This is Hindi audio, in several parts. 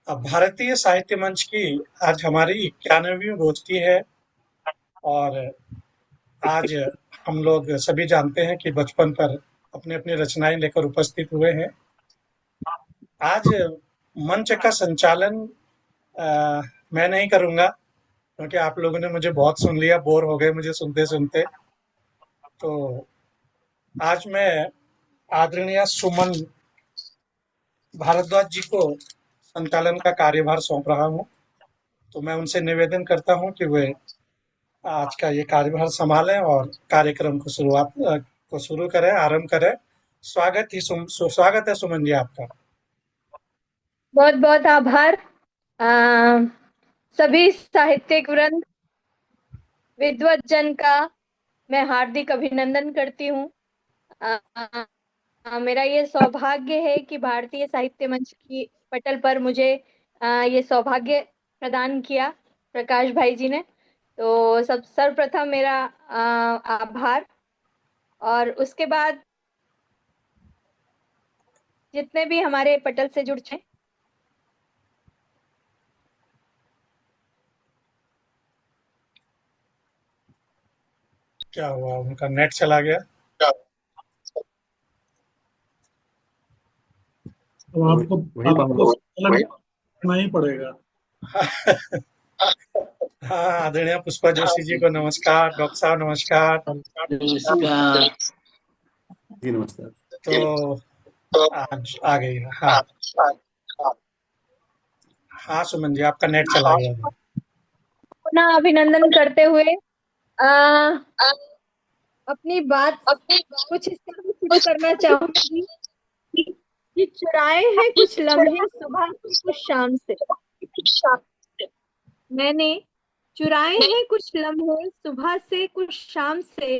अब भारतीय साहित्य मंच की आज हमारी 91वीं गोष्ठी है। और आज हम लोग सभी जानते हैं कि बचपन पर अपनी अपनी रचनाएं लेकर उपस्थित हुए हैं। आज मंच का संचालन अ, मैं नहीं करूंगा, क्योंकि आप लोगों ने मुझे बहुत सुन लिया, बोर हो गए मुझे सुनते सुनते। तो आज मैं आदरणीय सुमन भारद्वाज जी को संचालन का कार्यभार सौंप रहा हूं। तो मैं उनसे निवेदन करता हूं कि वे आज का ये कार्यभार संभालें और कार्यक्रम को शुरू करें, आरंभ करें। स्वागत है सुमन जी आपका। बहुत बहुत आभार। सभी साहित्यिक वृंद, विद्वत जन का मैं हार्दिक अभिनंदन करती हूँ। मेरा ये सौभाग्य है कि भारतीय साहित्य मंच की पटल पर मुझे ये सौभाग्य प्रदान किया प्रकाश भाई जी ने। तो सर्वप्रथम मेरा आभार। और उसके बाद जितने भी हमारे पटल से जुड़े, क्या हुआ, उनका नेट चला गया? तो आपको करना ही पड़ेगा। हाँ, आदरणीय पुष्पा जोशी जी को नमस्कार। डॉक्टर साहब नमस्कार। नमस्कार जी, नमस्कार। तो आज आ गई। हाँ हाँ सुमन जी, आपका नेट चला गया था। पुनः अभिनंदन करते हुए अपनी बात कुछ इस तरह शुरू करना चाहूंगी कि चुराए हैं कुछ लम्हे सुबह से कुछ शाम से। मैंने चुराए हैं कुछ लम्हे सुबह से कुछ शाम से,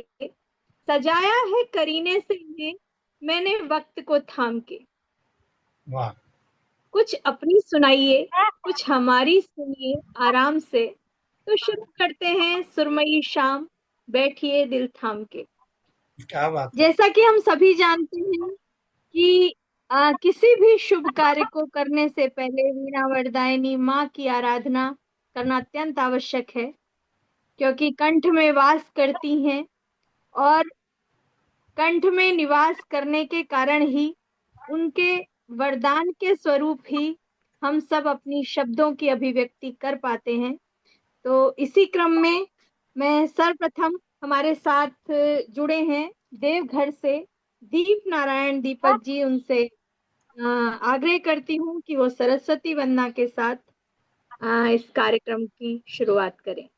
सजाया है करीने से इन्हें मैंने वक्त को थाम के। वाह। कुछ अपनी सुनाइए, कुछ हमारी सुनिए आराम से, तो शुरू करते हैं सुरमई शाम, बैठिए दिल थाम के। क्या बात है। जैसा कि हम सभी जानते हैं कि किसी भी शुभ कार्य को करने से पहले वीणा वरदायिनी माँ की आराधना करना अत्यंत आवश्यक है, क्योंकि कंठ में वास करती हैं और कंठ में निवास करने के कारण ही, उनके वरदान के स्वरूप ही हम सब अपनी शब्दों की अभिव्यक्ति कर पाते हैं। तो इसी क्रम में मैं सर्वप्रथम हमारे साथ जुड़े हैं देवघर से दीप नारायण दीपक जी, उनसे आग्रह करती हूँ कि वो सरस्वती वंदना के साथ इस कार्यक्रम की शुरुआत करें।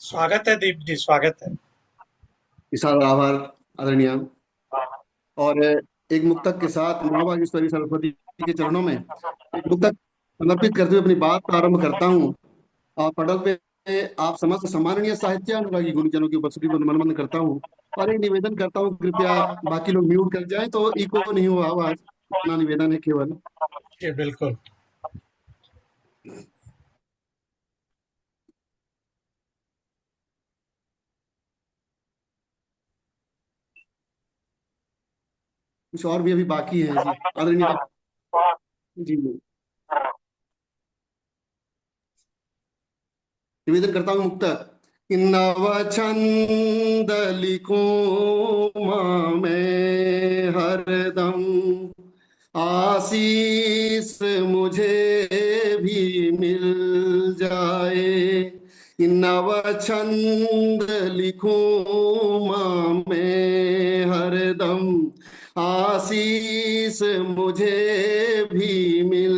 स्वागत है दीप जी, स्वागत है। विशाल आभार आदरणीय। और एक मुक्तक के साथ माँ बागेश्वरी सरस्वती के चरणों में एक मुक्तक समर्पित करते हुए अपनी बात प्रारंभ करता हूँ। और पटल पे आप समस्त सम्माननीय साहित्य अनुरागी गुरुजनों की उपस्थिति को नमन करता हूँ और एक निवेदन करता हूँ, कृपया बाकी लोग म्यूट कर जाएं तो इको नहीं हुआ आवाज। अपना निवेदन है केवल। जी बिल्कुल। कुछ और भी अभी बाकी है जी आदरणीय जी। निवेदन करता हूँ मुक्तक। नव छंद लिखूं माँ मैं हरदम, आशीष मुझे भी मिल जाए। नव छंद लिखूं माँ मैं हरदम, आशीष मुझे भी मिल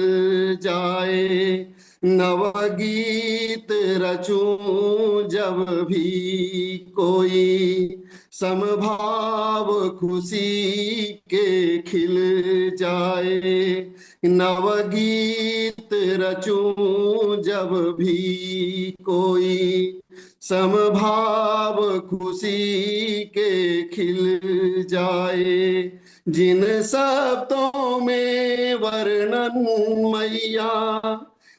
जाए। नवगीत रचूं जब भी कोई, समभाव खुशी के खिल जाए। नवगीत रचूं जब भी कोई, समभाव खुशी के खिल जाए। जिन शब्दों में वर्णन मैया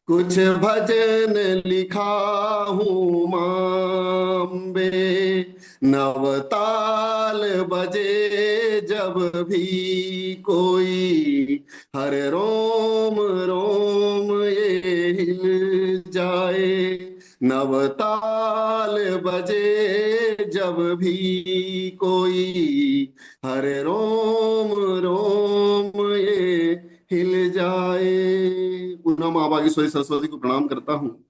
कुछ भजन लिखा हूँ मांबे, नवताल बजे जब भी कोई, हर रोम रोम ये हिल जाए। नवताल बजे जब भी कोई, हर रोम रोम ये हिल जाए। पुनः माँ बागेश्वरी सरस्वती को प्रणाम करता हूँ,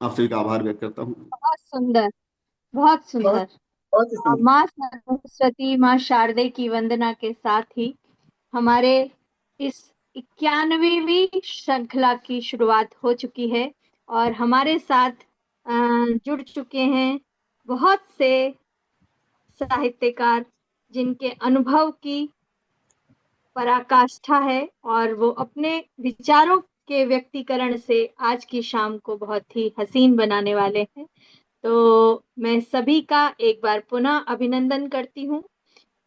आप सभी का आभार व्यक्त करता हूँ। बहुत सुंदर, बहुत बहुत सुंदर। बहुत ही सुंदर। माँ सरस्वती, माँ शारदे की वंदना के साथ ही हमारे इस 91वीं श्रृंखला की शुरुआत हो चुकी है और हमारे साथ जुड़ चुके हैं बहुत से साहित्यकार जिनके अनुभव की पराकाष्ठा है और वो अपने विचारों के व्यक्तिकरण से आज की शाम को बहुत ही हसीन बनाने वाले हैं। तो मैं सभी का एक बार पुनः अभिनंदन करती हूँ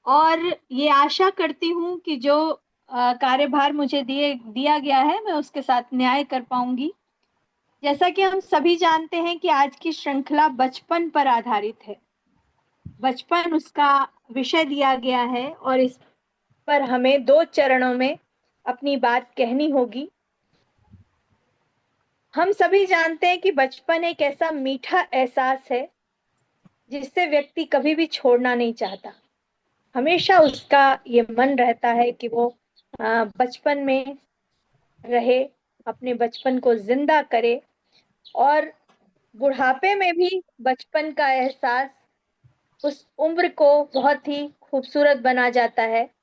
और ये आशा करती हूँ कि जो कार्यभार मुझे दिया गया है मैं उसके साथ न्याय कर पाऊंगी। जैसा कि हम सभी जानते हैं कि आज की श्रृंखला बचपन पर आधारित है। बचपन उसका विषय दिया गया है और इस पर हमें 2 चरणों में अपनी बात कहनी होगी। हम सभी जानते हैं कि बचपन एक ऐसा मीठा एहसास है जिससे व्यक्ति कभी भी छोड़ना नहीं चाहता। हमेशा उसका ये मन रहता है कि वो बचपन में रहे, अपने बचपन को जिंदा करे और बुढ़ापे में भी बचपन का एहसास उस उम्र को बहुत ही खूबसूरत बना जाता है।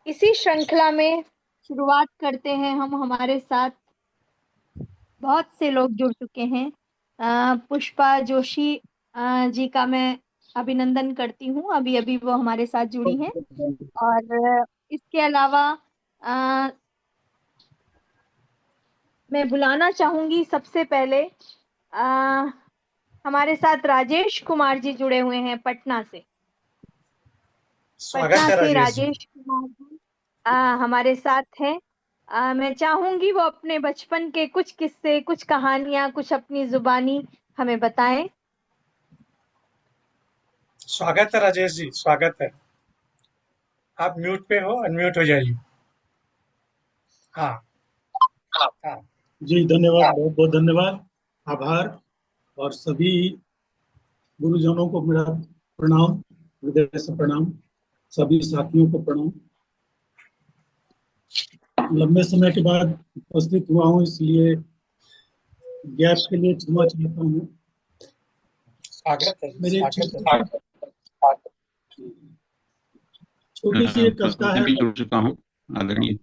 इसी श्रृंखला में शुरुआत करते हैं हम। हमारे साथ बहुत से लोग जुड़ चुके हैं। पुष्पा जोशी जी का मैं अभिनंदन करती हूँ, अभी अभी वो हमारे साथ जुड़ी हैं। और इसके अलावा अ, मैं बुलाना चाहूंगी सबसे पहले हमारे साथ राजेश कुमार जी जुड़े हुए हैं पटना से। स्वागत पटना है से राजेश जी। राजेश कुमार जी हमारे साथ हैं। मैं चाहूंगी वो अपने बचपन के कुछ किस्से, कुछ कहानियां, कुछ अपनी जुबानी हमें बताएं। स्वागत है राजेश जी, स्वागत है। आप म्यूट पे हो, अनम्यूट हो जाइए। हाँ। हाँ। जी धन्यवाद, बहुत बहुत धन्यवाद, आभार। और सभी गुरुजनों को मेरा प्रणाम, हृदय से प्रणाम। सभी साथियों को प्रणाम। लंबे समय के बाद उपस्थित हुआ हूँ, इसलिए गैप के लिए क्षमा चाहता हूँ। स्वागत है, मेरी एक स्वागत छोटी है। छोटी सी एक कविता मैं है। भी जुड़ चुका हूँ, आदरणीय।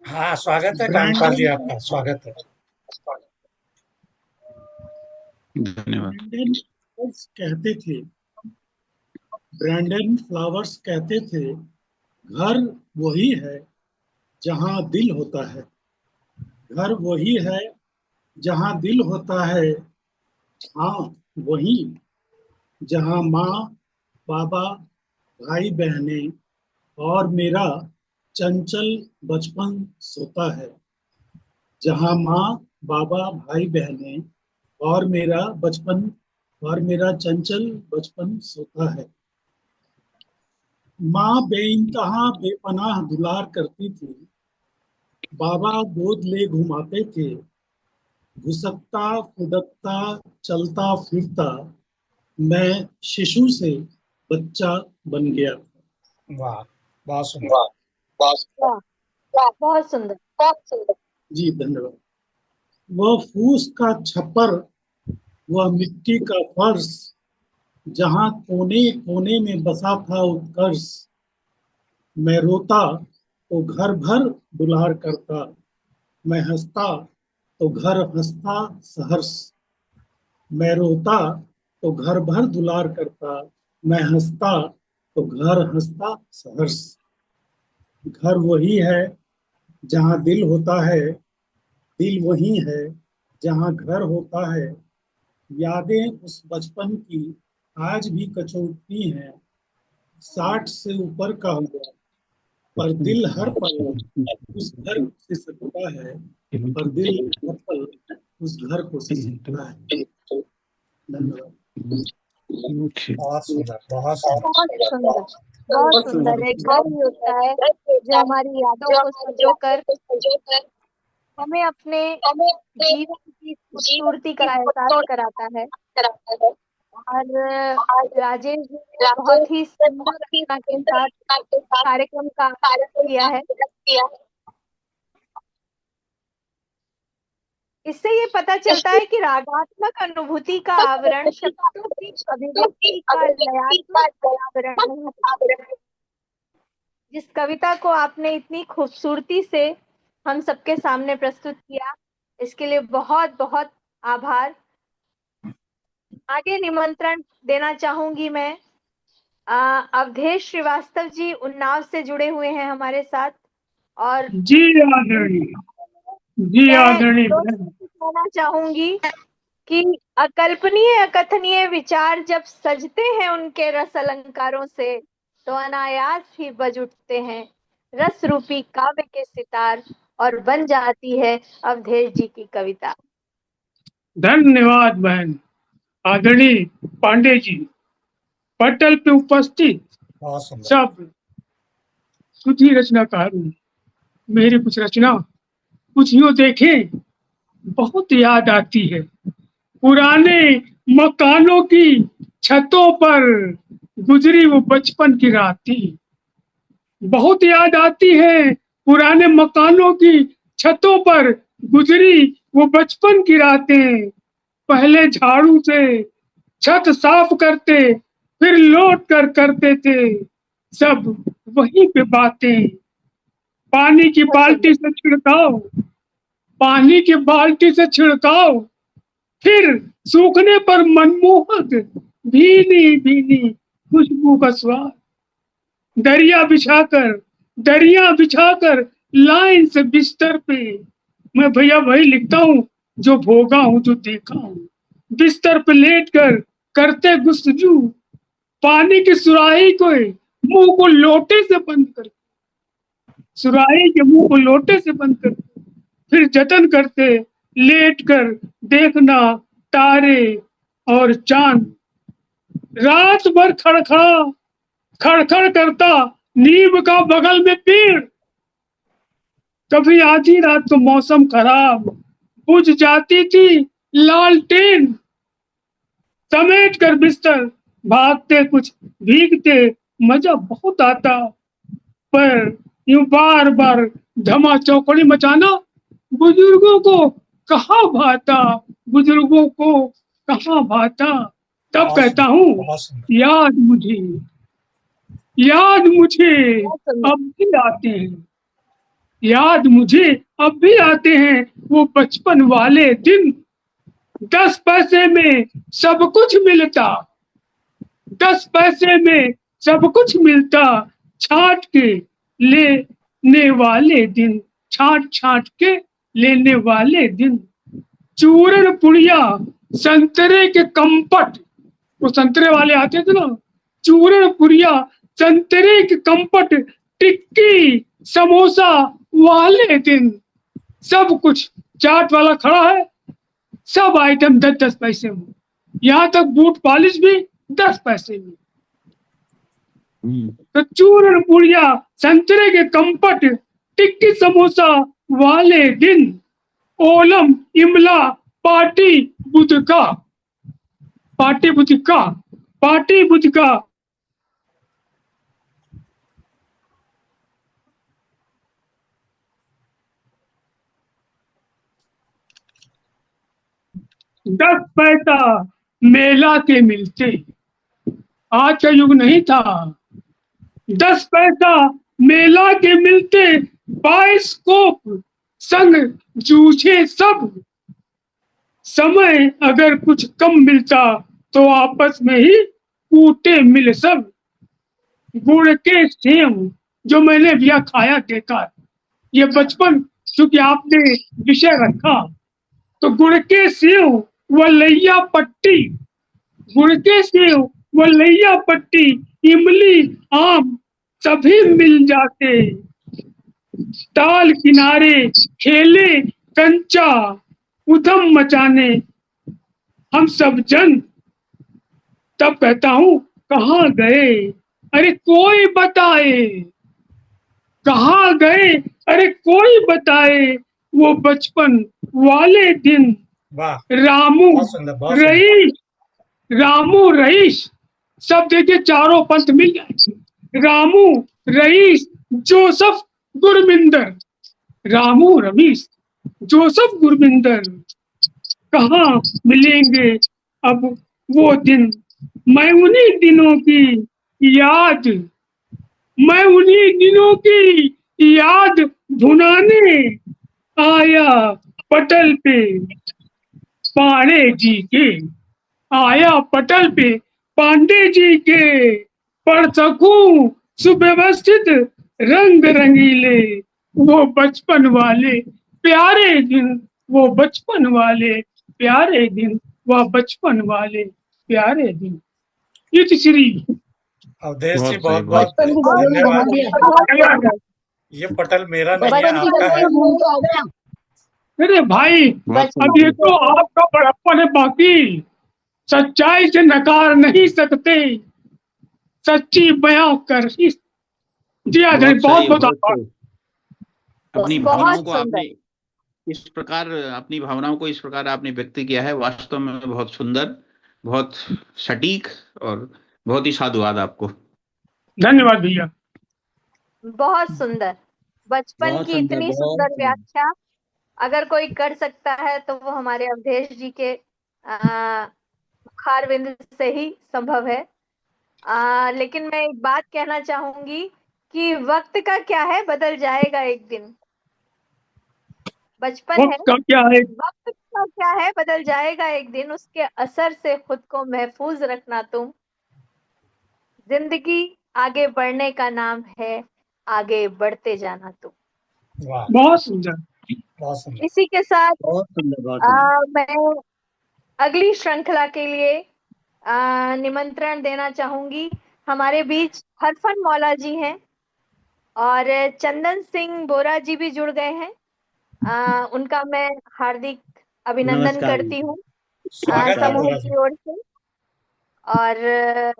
हाँ, स्वागत है कामपाल जी, ब्रैंडन आपका स्वागत है। धन्यवाद। ब्रैंडन फ्लावर्स कहते थे, ब्रैंडन फ्लावर्स कहते थे, घर वही है जहाँ दिल होता है। घर वही है जहाँ दिल होता है। हाँ, वही जहाँ माँ, बाबा, भाई बहने और मेरा चंचल बचपन सोता है। जहाँ माँ, बाबा, भाई बहने और मेरा चंचल बचपन सोता है। माँ बेइंतहा बेपनाह दुलार करती थी। बाबा गोद ले घुमाते थे। घुसकता फुदकता चलता फिरता मैं शिशु से बच्चा बन गया। वाह, बहुत सुंदर। वाह, वाह, बहुत सुंदर। जी धन्यवाद। वह फूस का छप्पर, वह मिट्टी का फर्श, जहाँ कोने कोने में बसा था उत्कर्ष। मैं रोता तो घर भर दुलार करता, मैं हंसता तो घर हंसता सहर्ष। मैं रोता तो घर भर दुलार करता, मैं हंसता तो घर हंसता सहर्ष। घर वही है जहाँ दिल होता है, दिल वही है जहाँ घर होता है। यादें उस बचपन की आज भी कचोटती हैं, 60 से ऊपर का हुआ। पर दिल हर पल उस घर से सकता है, पर दिल हर पल उस घर को से सकता है। धन्यवाद। बहुत सुंदर, बहुत सुंदर। बहुत सुंदर, बहुत सुंदर। एक घर ही होता है जो हमारी यादों को संजोकर हमें अपने जीवन की खूबसूरती का एहसास कराता है। और राजेश जी ने बहुत ही सुंदर रचना के साथ कार्यक्रम का आयोजन किया है। इससे ये पता चलता है कि रागात्मक अनुभूति का आवरण शब्दों की अभिव्यक्ति का लयात्मक आवरण है। जिस कविता को आपने इतनी खूबसूरती से हम सबके सामने प्रस्तुत किया, इसके लिए बहुत बहुत आभार। आगे निमंत्रण देना चाहूंगी मैं। अवधेश श्रीवास्तव जी उन्नाव से जुड़े हुए हैं हमारे साथ। और जी आदरणीय, जी आदरणीय, कहना चाहूंगी कि अकल्पनीय अकथनीय विचार जब सजते हैं उनके रस अलंकारों से, तो अनायास ही बज उठते हैं रस रूपी काव्य के सितार, और बन जाती है अवधेश जी की कविता। धन्यवाद बहन। आदरणीय पांडे जी, पटल पे उपस्थित बहुत सुंदर। सब कुछ ही रचनाकार हूँ। मेरी कुछ रचना कुछ यूं देखें बहुत याद आती है। पुराने मकानों की छतों पर गुजरी वो बचपन की रातें, बहुत याद आती है। पुराने मकानों की छतों पर गुजरी वो बचपन की रातें, पहले झाड़ू से छत साफ करते, फिर लौट कर करते थे सब वहीं पे बातें। पानी की बाल्टी से छिड़काव, पानी की बाल्टी से छिड़काव, फिर सूखने पर मनमोहक भीनी भीनी खुशबू का स्वाद। दरिया बिछाकर लाइन से बिस्तर पे, मैं भैया वही लिखता हूँ जो भोगा हूँ, जो देखा हूँ। बिस्तर पे लेटकर करते गुफ्तगू, पानी की सुराही को मुंह को लोटे से बंद कर, सुराही के मुंह को लोटे से बंद कर, फिर जतन करते लेट कर देखना तारे और चांद। रात भर खड़खड़ करता नीम का बगल में पेड़, कभी आधी रात को मौसम खराब बुझ जाती थी लालटेन। समेट कर बिस्तर भागते कुछ भीगते, मजा बहुत आता, पर यूं बार बार धमा चौकड़ी मचाना बुजुर्गों को कहाँ भाता, बुजुर्गों को कहाँ भाता। तब कहता हूँ याद मुझे अब भी आते हैं, याद मुझे अब भी आते हैं वो बचपन वाले दिन। 10 पैसे में सब कुछ मिलता, 10 पैसे में सब कुछ मिलता, छाट के लेने वाले दिन, छाट के लेने वाले दिन। चूरन पुड़िया संतरे के कंपट, वो संतरे वाले आते थे ना, चूरन पुड़िया संतरे के कंपट, टिक्की समोसा वाले दिन। सब कुछ चाट वाला खड़ा है, सब आइटम 10-10 पैसे में, यहाँ तक बूट पॉलिश भी 10 पैसे में। तो चूरन पुड़िया संतरे के कंपट, टिक्की समोसा वाले दिन। ओलम इमला पार्टी बुदका, पार्टी बुदका, पार्टी बुदका। दस पैसा मेला के मिलते, आज का युग नहीं था। 10 पैसा मेला के मिलते, बाइस्कोप संग जूझे सब। समय अगर कुछ कम मिलता तो आपस में ही कूटे मिल सब। गुड़ के सेव जो मैंने भी खाया देखा, ये बचपन चूंकि आपने विषय रखा, तो गुड़ के सेव व लैया पट्टी, गुड़ के सेव व लैया पट्टी, इमली आम सभी मिल जाते, ताल किनारे खेले कंचा, उधम मचाने हम सब जन। तब कहता हूँ कहाँ गए, अरे कोई बताए, कहाँ गए, अरे कोई बताए वो बचपन वाले दिन। वाह, रामू बहुत सुंदर, बहुत सुंदर। रईस, रामू रईस, सब देखिए चारों पंथ मिल जाए। Ramu rice Joseph Gurminder, Ramu rice Joseph Gurminder, कहाँ मिलेंगे अब वो दिन। मैं उन्हीं दिनों की याद, मैं उन्हीं दिनों की याद भुनाने आया पटल पे पांडे जी के, आया पटल पे पांडे जी के। पढ़ सकूं सुव्यवस्थित रंग रंगीले, वो बचपन वाले प्यारे दिन, वो बचपन वाले प्यारे दिन, वह बचपन वाले प्यारे दिन। इति श्री। अवधेश जी, बहुत सही, बहुत बहुत बहुत सही। बहुत धन्यवाद। सुंदर। ये पटल मेरा नहीं है, बचपन की आपका है। गजल। अरे भाई, बहुत अब सुंदर। ये तो आपका बड़प्पन है, बाकी सच्चाई से नकार नहीं सकते, सच्ची बयां कर ही। जी आदरणीय, बहुत बहुत सही, बहुत बहुत आभार। सही। अपनी बहुत भावनाओं को सुंदर। आपने इस प्रकार, अपनी भावनाओं को इस प्रकार आपने व्यक्त किया है, वास्तव में बहुत सुंदर, बहुत सटीक, और बहुत ही साधुवाद आपको। धन्यवाद भैया। बहुत सुंदर। बचपन बहुत की सुंदर, इतनी बहुत सुंदर सुंदर। व्याख्या अगर कोई कर सकता है तो वो हमारे अवधेश जी के मुखारविंद से ही संभव है। लेकिन मैं एक बात कहना चाहूंगी कि वक्त का क्या है, बदल जाएगा एक दिन। बचपन है, वक्त का क्या है, वक्त का क्या है, बदल जाएगा एक दिन। उसके असर से खुद को महफूज रखना तुम। जिंदगी आगे बढ़ने का नाम है, आगे बढ़ते जाना तुम। वाह, बहुत सुंदर। बहुत सुंदर। इसी के साथ बहुत सुंदर, बहुत सुंदर। मैं अगली श्रृंखला के लिए निमंत्रण देना चाहूंगी। हमारे बीच हरफन मौला जी हैं और चंदन सिंह बोरा जी भी जुड़ गए हैं। उनका मैं हार्दिक अभिनंदन नमस्कार जी। करती हूँ स्वागत है समूह बोरा जी। की ओर से। और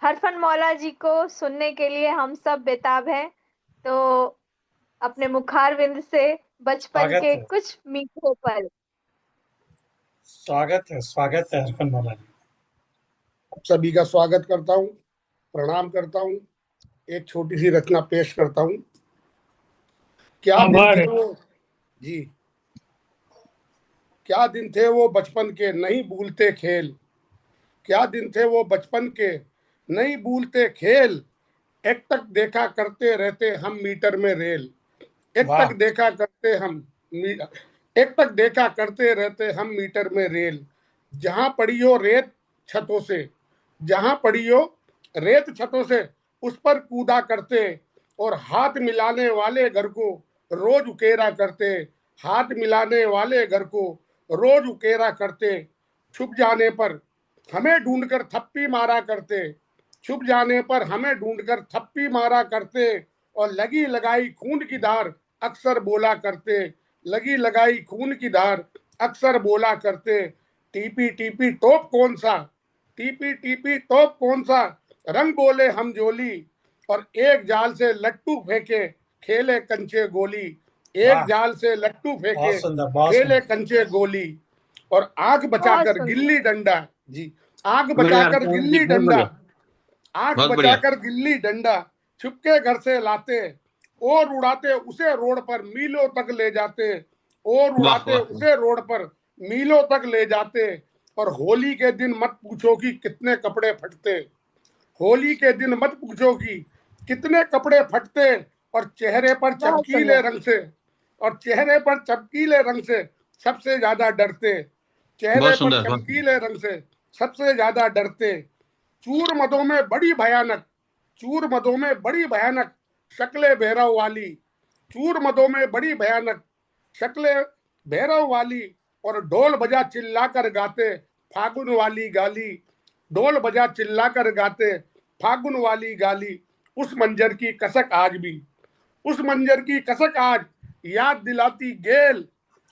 हरफन मौला जी को सुनने के लिए हम सब बेताब हैं। तो अपने मुखारविंद से बचपन स्वागत के है, कुछ मीठे पल। स्वागत है, स्वागत है हरफन मौला जी। आप सभी का स्वागत करता हूँ, प्रणाम करता हूँ। एक छोटी सी रचना पेश करता हूँ। क्या दिन आभार थे है। वो जी, क्या दिन थे वो बचपन के, नहीं भूलते खेल। क्या दिन थे वो बचपन के, नहीं भूलते खेल। एक तक देखा करते रहते हम मीटर में रेल। एक वाह, तक देखा करते हम एक तक देखा करते रहते हम मीटर में रेल। जहां पड़ी हो रेत छतों से, जहां पड़ी हो रेत छतों से, उस पर कूदा करते। और हाथ मिलाने वाले घर को रोज उकेरा करते। हाथ मिलाने वाले घर को रोज उकेरा करते। छुप जाने पर हमें ढूंढकर थप्पी मारा करते। छुप जाने पर हमें ढूंढकर थप्पी मारा करते। और लगी लगाई खून की धार अक्सर बोला करते। लगी लगाई खून की धार अक्सर बोला करते। टीपी टीपी तोप कौन सा, टीपी टीपी तोप कौन सा, रंग बोले हम जोली। और एक जाल से लट्टू फेंके खेले कंचे गोली। एक वाह, जाल से लट्टू बहुत फेंके सुंदर, बहुत खेले सुंदर। कंचे गोली। और आग बहुत बचाकर सुंदर। गिल्ली डंडा जी, आग बढ़िया बचाकर हर्षवर्धन जी, गिल्ली बहुत डंडा, बढ़िया, आग बहुत बढ़िया। बचाकर गिल्ली डंडा छुपके घर से लाते। और उड़ाते उसे रोड पर मीलों तक ले जाते। और वाह उड़ाते वाह वाह। उसे रोड पर मीलों तक ले जाते। और होली के दिन मत पूछो कि कितने कपड़े फटते। होली के दिन मत पूछो कि कितने कपड़े फटते। और चेहरे पर बहुत चमकीले सुंदर। रंग से, और चेहरे पर चमकीले रंग से सबसे ज्यादा डरते। चेहरे बहुत पर सुंदर, बहुत सुंदर। चमकीले रंग से सबसे ज्यादा डरते। चूर मदों में बड़ी भयानक, चूर मदों में बड़ी भयानक शक्ले भैरव वाली। चूर मदों में बड़ी भयानक शक्ले भैरव वाली। और ढोल बजा चिल्ला कर गाते फागुन वाली गाली। ढोल बजा चिल्ला कर गाते फागुन वाली गाली। उस मंजर की कसक आज भी, उस मंजर की कसक आज याद दिलाती गेल।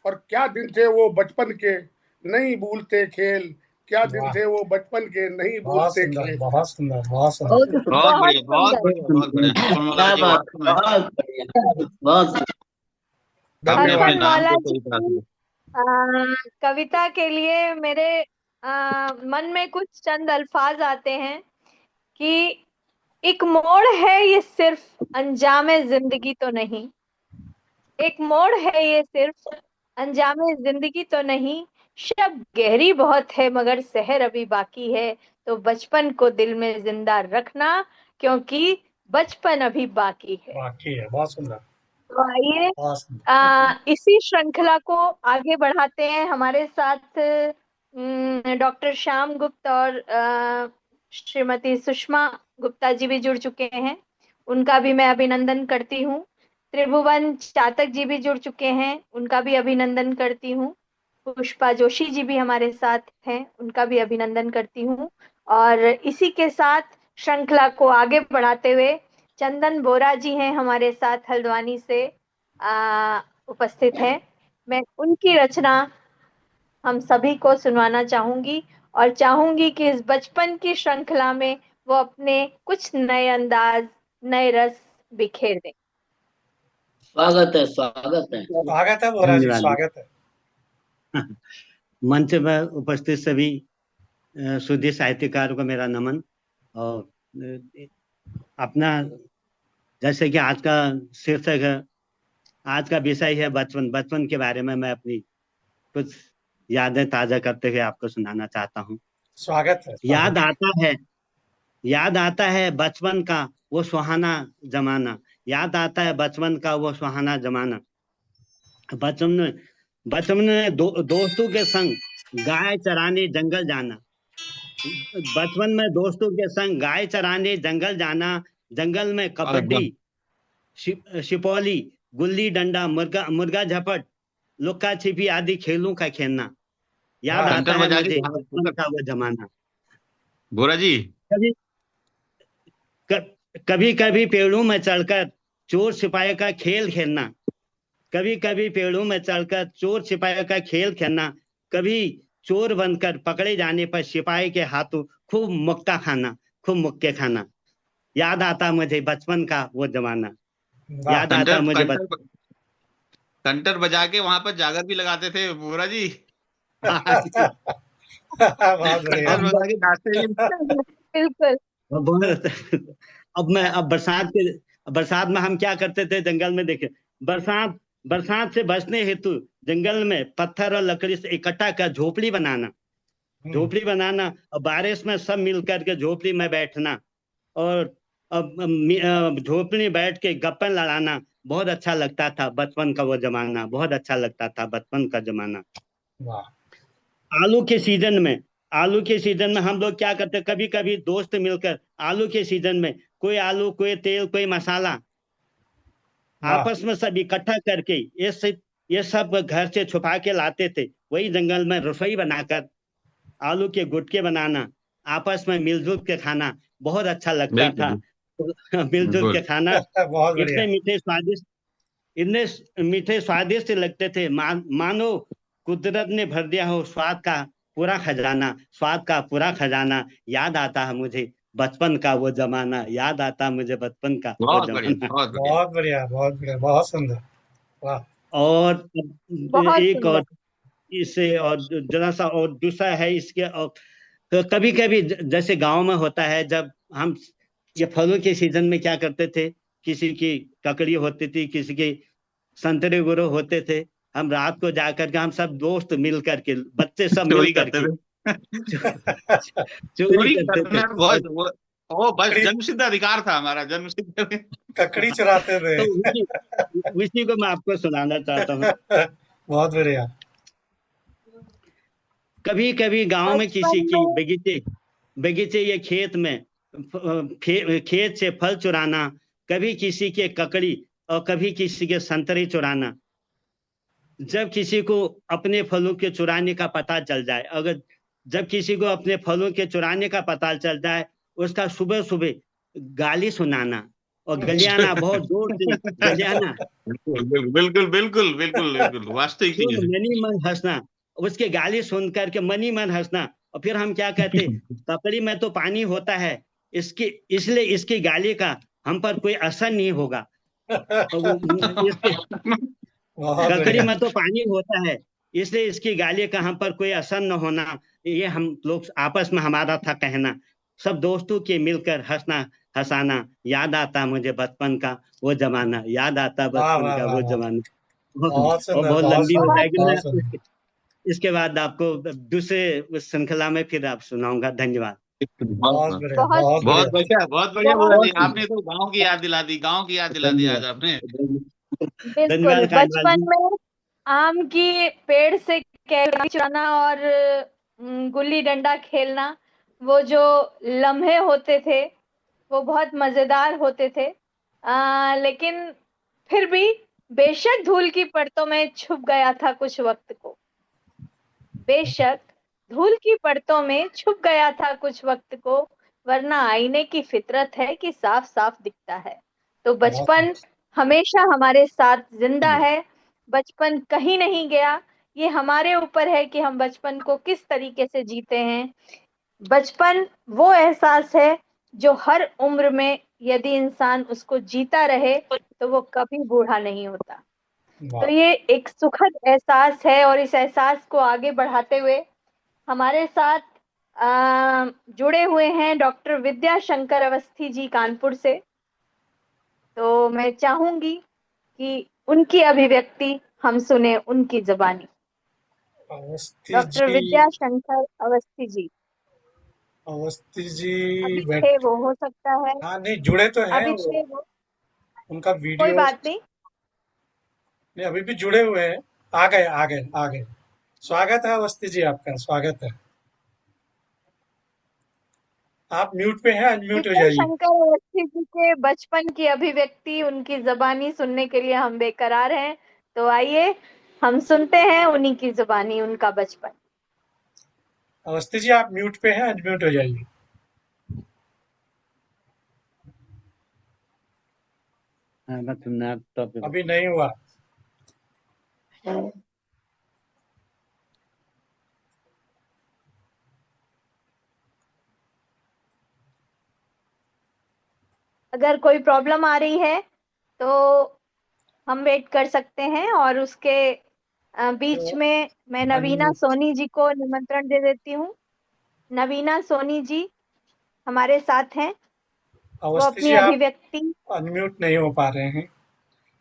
और क्या दिन थे वो बचपन के, नहीं भूलते खेल। क्या दिन वाह, थे वो बचपन के, नहीं बहुत भूलते सुंदर, खेल। बहुत सुंदर, बहुत सुंदर। बहुत बहुत बहुत बढ़िया, बहुत सुंदर। बढ़िया, बहुत बढ़िया। सुमन मौला क्या जी बात, वास्तव में बहुत बढ़िया, बहुत आपने अपने हसन धन्यवाद। नाम मौला को जी सही तरह की से कविता के लिए मेरे मन में कुछ चंद अल्फाज आते हैं कि एक मोड़ है ये सिर्फ अंजामे जिंदगी तो नहीं, एक मोड़ है ये सिर्फ अंजामे जिंदगी तो नहीं, शब गहरी बहुत है मगर सहर अभी बाकी है, तो बचपन को दिल में जिंदा रखना क्योंकि बचपन अभी बाकी है। वाकई है, बहुत सुंदर, तो आइए बहुत सुंदर। इसी श्रृंखला को आगे बढ़ाते हैं। हमारे साथ डॉक्टर श्याम गुप्त और श्रीमती सुषमा गुप्ता जी भी जुड़ चुके हैं, उनका भी मैं अभिनंदन करती हूँ। त्रिभुवन चातक जी भी जुड़ चुके हैं, उनका भी अभिनंदन करती हूँ। पुष्पा जोशी जी भी हमारे साथ हैं, उनका भी अभिनंदन करती हूँ। और इसी के साथ श्रृंखला को आगे बढ़ाते हुए चंदन बोरा जी हैं हमारे साथ हल्द्वानी से उपस्थित हैं। मैं उनकी रचना हम सभी को सुनवाना चाहूंगी और चाहूंगी कि इस बचपन की श्रृंखला में वो अपने कुछ नए अंदाज, नए रस बिखेर दें। स्वागत है, स्वागत है। स्वागत है बोरा जी, धन्यवाद। स्वागत है। मंच पर उपस्थित सभी शुद्ध साहित्यकारों को मेरा नमन। और अपना जैसे कि आज का शीर्षक है, आज का विषय है बचपन। बचपन के बारे में मैं अपनी कुछ यादें ताजा करते हुए आपको सुनाना चाहता हूँ। स्वागत है, याद स्वागत। आता है बचपन का वो सुहाना जमाना। याद आता है बचपन का वो सुहाना जमाना। बचपन में दोस्तों के संग गाय चराने जंगल जाना। बचपन में दोस्तों के संग गाय चराने जंगल जाना। जंगल में कबड्डी, शिपौली, गुल्ली डंडा, मुर्गा झपट, लुक्का छिपी आदि खेलों का खेलना। याद हाँ, आता कंटर है बजा मुझे के बचपन का वो जमाना। बोरा जी कभी कभी कभी पेड़ों में चढ़कर चोर सिपाही का खेल खेलना। कभी कभी पेड़ों में चढ़कर चोर सिपाही का खेल खेलना। कभी चोर बनकर पकड़े जाने पर सिपाही के हाथों खूब मुक्के खाना। याद आता मुझे बचपन का वो जमाना। वाह, याद आता मुझे कंटर बजा के वहां पर जागर भी लगाते थे बोरा जी। बहुत बढ़िया। कंटर बजा के नाचते भी। बिल्कुल। अब बरसात में हम क्या करते थे जंगल में। देखे, बरसात से बचने हेतु जंगल में पत्थर और लकड़ी से इकट्ठा कर झोपड़ी बनाना और बारिश में सब मिल करके झोपड़ी में बैठना और झोपड़ी में बैठ के गप्पे लड़ाना। बहुत अच्छा लगता था बचपन का वो जमाना। बहुत अच्छा लगता था बचपन का जमाना। वाह, आलू के सीजन में हम लोग क्या करते, कभी कभी दोस्त मिलकर आलू के सीजन में कोई आलू, कोई तेल, कोई मसाला वाह, आपस में सब इकट्ठा करके ये सब घर से छुपा के लाते थे। वही जंगल में रसोई बनाकर आलू के गुटके बनाना, आपस में मिलजुल के खाना बहुत अच्छा लगता था। मिलजुल के खाना बहुत बढ़िया। इतने मीठे स्वादिष्ट लगते थे, मानो कुदरत ने भर दिया हो स्वाद का पूरा खजाना। याद आता है मुझे बचपन का वो जमाना। याद आता मुझे बचपन का वो बहुत जमाना। बढ़िया, बहुत बढ़िया। बहुत बढ़िया, बहुत बढ़िया, बहुत सुंदर। वाह, और बहुत एक और सुंदर। इससे और जरा सा और दूसरा है इसके। और तो कभी कभी जैसे गांव में होता है, जब हम ये फलों के सीजन में क्या करते थे, किसी की ककड़ी होती थी, किसी के संतरे गुरु होते थे, हम रात को जाकर के हम सब दोस्त मिल करके, बच्चे सब मिल चोरी करते करके थे। चोरी चोरी करते थे। करना बहुत वो बस ककड़ी जन्मसिद्ध अधिकार था हमारा, जन्मसिद्ध। ककड़ी चुराते थे। तो उसी को मैं आपको सुनाना चाहता हूँ। बहुत बढ़िया। कभी कभी गांव में किसी बचपन की में बगीचे या खेत से फल चुराना, कभी किसी के ककड़ी और कभी किसी के संतरे चुराना। जब किसी को अपने फलों के चुराने का पता चल जाए, जब किसी को अपने फलों के चुराने का पता चल जाए, उसका सुबह सुबह गाली सुनाना, और गलियाना बहुत जोर से गलियाना, बिल्कुल बिल्कुल बिल्कुल बिल्कुल बिल्कुल वास्तविक चीज है। मनी मन हंसना, उसके गाली सुन करके मनी मन हंसना। और फिर हम क्या कहते, ककड़ी में तो पानी होता है, इसकी इसलिए इसकी गाली का हम पर कोई असर नहीं होगा। इसके बहुत ककड़ी बढ़िया। में तो पानी होता है, इसलिए इसकी गाली का हम पर कोई असर न होना। ये हम लोग आपस में हमारा था कहना। सब दोस्तों के मिलकर हंसना हंसाना, याद आता मुझे बचपन का वो जमाना, याद आता वाह बचपन वाह का वाह वो वाह, जमाना। बहुत और सुंदर बहुत बहुत लंबी हो सुंदर जाएगी। बहुत मैं सुंदर। इसके बाद आपको दूसरे उस श्रृंखला में फिर आप सुनाऊंगा। धन्यवाद। बहुत बहुत बढ़िया बहुत बहुत बहुत बढ़िया। बढ़िया बहुत बढ़िया बोला बहुत जी। आपने तो गांव की याद दिला दी, गांव की याद दिला दी आज आपने। बिल्कुल, धन्यवाद कांत बचपन जी। में आम की पेड़ से केला चुराना और गुल्ली डंडा खेलना, वो जो लम्हे होते थे वो बहुत मजेदार होते थे। लेकिन फिर भी बेशक धूल की परतों में छुप गया था कुछ वक्त को, बेशक धूल की परतों में छुप गया था कुछ वक्त को, वरना आईने की फितरत है कि साफ साफ दिखता है। तो बहुत बचपन हमेशा हमारे साथ जिंदा है, बचपन कहीं नहीं गया। ये हमारे ऊपर है कि हम बचपन को किस तरीके से जीते हैं। बचपन वो एहसास है जो हर उम्र में यदि इंसान उसको जीता रहे तो वो कभी बूढ़ा नहीं होता। तो वाह। ये एक सुखद एहसास है, और इस एहसास को आगे बढ़ाते हुए हमारे साथ जुड़े हुए हैं डॉक्टर विद्या शंकर अवस्थी जी कानपुर से। तो मैं चाहूंगी कि उनकी अभिव्यक्ति हम सुने उनकी जुबानी। अवस्थी डॉक्टर जी, विद्या शंकर अवस्थी जी अवस्थी जी अभी थे, बैठ। वो हो सकता है हाँ नहीं, जुड़े तो हैं अभी वो, थे वो, उनका कोई वीडियो बात नहीं। नहीं, अभी भी जुड़े हुए हैं। आ गए आ गए आ गए। स्वागत है अवस्थी जी, आपका स्वागत है। आप म्यूट पे हैं, अनम्यूट हो विद्या जाइए। शंकर अवस्थी जी के बचपन की अभिव्यक्ति, उनकी जुबानी सुनने के लिए हम बेकरार हैं। तो आइए हम सुनते हैं उन्हीं की जुबानी, उनका बचपन। अवस्थी जी आप म्यूट पे हैं, अनम्यूट हो जाइए। हाँ, मैं सुनना टॉपिक। अभी नहीं हुआ। अगर कोई प्रॉब्लम आ रही है तो हम वेट कर सकते हैं, और उसके बीच तो में मैं नवीना अनम्यूट, सोनी जी को निमंत्रण दे देती हूँ। नवीना सोनी जी हमारे साथ हैं, वो अवस्थी अपनी जी आप अभिव्यक्ति। अनम्यूट नहीं हो पा रहे हैं।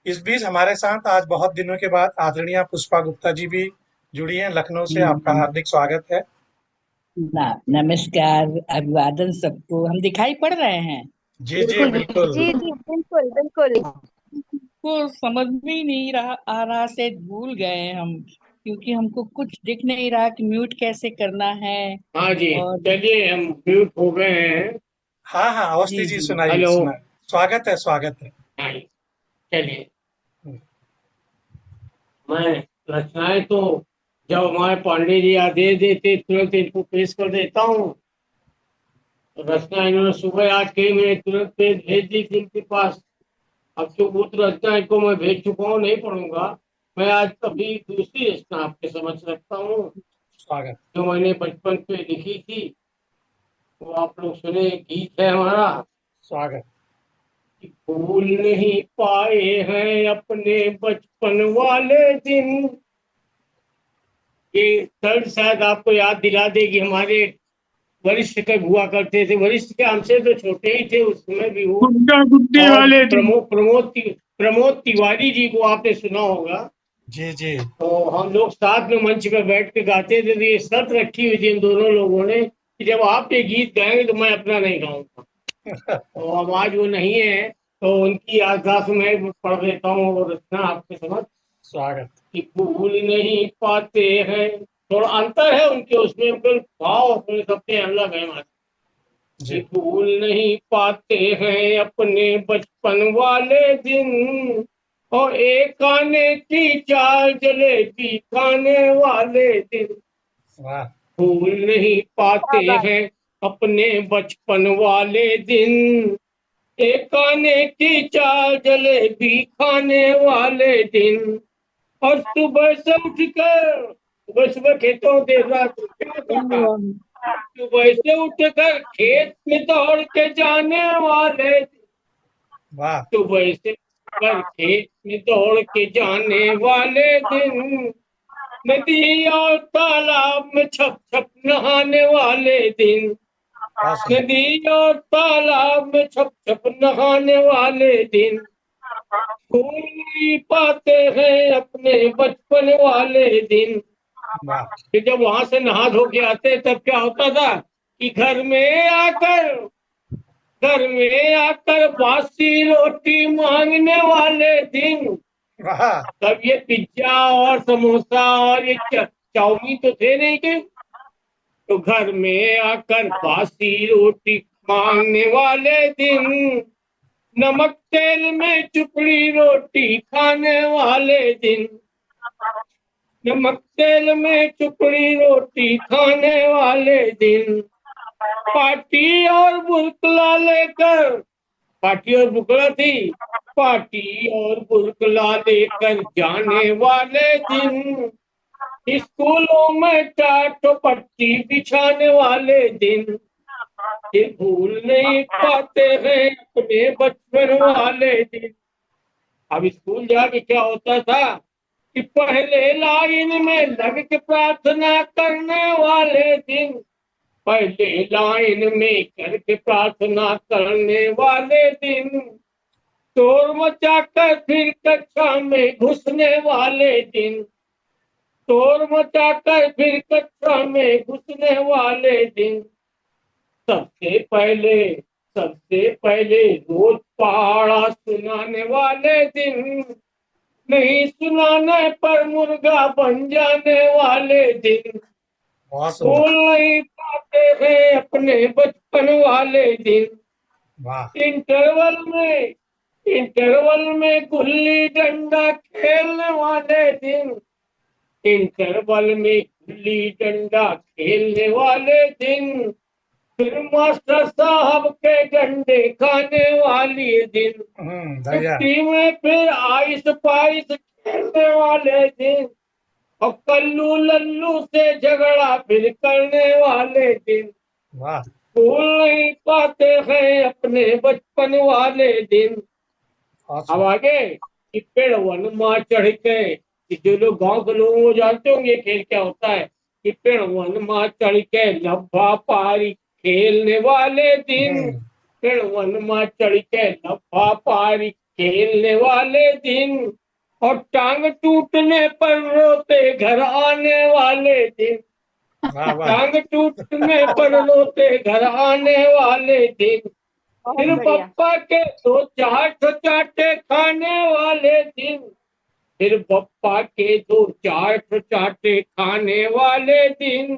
इस बीच हमारे साथ आज बहुत दिनों के बाद आदरणीय पुष्पा गुप्ता जी भी जुड़ी हैं लखनऊ से। आपका हार्दिक स्वागत है। नमस्कार, अभिवादन सबको। हम दिखाई पड़ रहे हैं? जी जी बिल्कुल। जी जी बिल्कुल बिल्कुल। को समझ में ही नहीं रहा आ रहा से भूल गए हैं हम, क्योंकि हमको कुछ दिख नहीं रहा कि म्यूट कैसे करना है। हाँ जी, और चलिए हम म्यूट हो गए हैं। हाँ हाँ अवस्थी जी जी जी सुनाइए हेलो। सुनाइए। स्वागत है स्वागत है। हाँ, चलिए। मैं रचनाएं तो जब हमारे पांडे जी आदेश देते तुरंत इनको पेश कर देता हूँ। रचना इन्होंने सुबह आज कही, मैंने तुरंत भेज दी थी इनके पास। अब जो उस रचना इनको मैं भेज चुका हूँ, नहीं पढ़ूंगा। मैं आज अभी दूसरी रचना आपके समझ रखता हूँ स्वागत। जो मैंने बचपन पे लिखी थी, वो आप लोग सुने। गीत है हमारा। स्वागत। भूल नहीं पाए हैं अपने बचपन वाले दिन। ये दर्द शायद आपको याद दिला देगी। हमारे वरिष्ठ कब हुआ करते थे, वरिष्ठ के हमसे तो छोटे ही थे उस समय भी वो। गुड्डा गुड्डी और वाले दिन। प्रमोद तिवारी जी को आपने सुना होगा। जी जी। तो हम लोग साथ में मंच पर बैठ के गाते थे। तो ये शर्त रखी हुई थी इन दोनों लोगों ने कि जब आप ये गीत गाएंगे तो मैं अपना नहीं गाऊंगा। तो अब आज वो नहीं है, तो उनकी याददाश्त में पढ़ देता हूँ और रचना आपके समझ। स्वागत। कि भूल नहीं पाते हैं, थोड़ा अंतर है उनके उसमें, बिल्कुल भाव अपने सबसे अलग है हमारे। जी। कि भूल नहीं पाते हैं अपने बचपन वाले दिन, और एक आने की चार जलेबी खाने वाले दिन। वाह। भूल नहीं पाते क्या बात। हैं अपने बचपन वाले दिन, एक आने की चार जलेबी खाने वाले दिन, और सुबह से उठकर, सुबह सुबह खेतों में देर रात क्या होता था, सुबह से उठकर खेत में दौड़ के जाने वाले, वाह सुबह से उठकर खेत में दौड़ के जाने वाले दिन, नदी और तालाब में छप छप नहाने वाले दिन, बहुत सुंदर नदी और तालाब में छप छप नहाने वाले दिन, भूल नहीं पाते हैं अपने बचपन वाले दिन। वाह फिर जब वहां से नहा धो के आते तब क्या होता था कि घर में आकर बासी रोटी मांगने वाले दिन। वाह तब ये पिज्जा और समोसा और ये चाउमीन तो थे नहीं के, तो घर में आकर बासी रोटी मांगने वाले दिन, नमक तेल में चुपड़ी रोटी खाने वाले दिन, नमक तेल में चुपड़ी रोटी खाने वाले दिन, पार्टी और बुरकला लेकर, पार्टी और बुरकला थी, पार्टी और बुरकला लेकर जाने वाले दिन, स्कूलों में चाट पट्टी बिछाने वाले दिन, ये भूल नहीं पाते हैं अपने बचपन वाले दिन। अब स्कूल जाके क्या होता था कि पहले लाइन में लग के प्रार्थना करने वाले दिन, पहले लाइन में करके प्रार्थना करने वाले दिन, शोर मचाकर फिर कक्षा में घुसने वाले दिन, शोर मचाकर फिर कक्षा में घुसने वाले दिन, सबसे पहले रोज पहाड़ा सुनाने वाले दिन, नहीं सुनाने पर मुर्गा बन जाने वाले दिन, बहुत भूल सुंदर नहीं पाते हैं अपने बचपन वाले दिन। वाह इंटरवल में गुल्ली डंडा खेलने वाले दिन, इंटरवल में गुल्ली डंडा खेलने वाले दिन, फिर मास्टर साहब के डंडे खाने वाली दिन, बढ़िया छुट्टी में फिर आइस पाइस खेलने वाले दिन, और कल्लू लल्लू से झगड़ा फिर करने वाले दिन। वाह भूल नहीं पाते हैं अपने बचपन वाले दिन। अब awesome. आगे कि पेड़ वनमा चढ़ के, कि जो लोग गांव के लोग वो जानते होंगे खेल क्या होता है, कि पेड़ वनमा चढ़ के लब्बा पारी खेलने वाले दिन, पेड़ वनमा चढ़ के लब्बा पारी खेलने वाले दिन, और टांग टूटने पर रोते घर आने वाले दिन, वाह वाह टांग टूटने पर रोते घर आने वाले दिन, फिर बहुत बढ़िया। पप्पा के दो चार चाटे खाने वाले दिन, फिर पप्पा के दो चार चाटे खाने वाले दिन,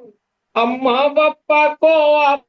अम्मा पप्पा को आप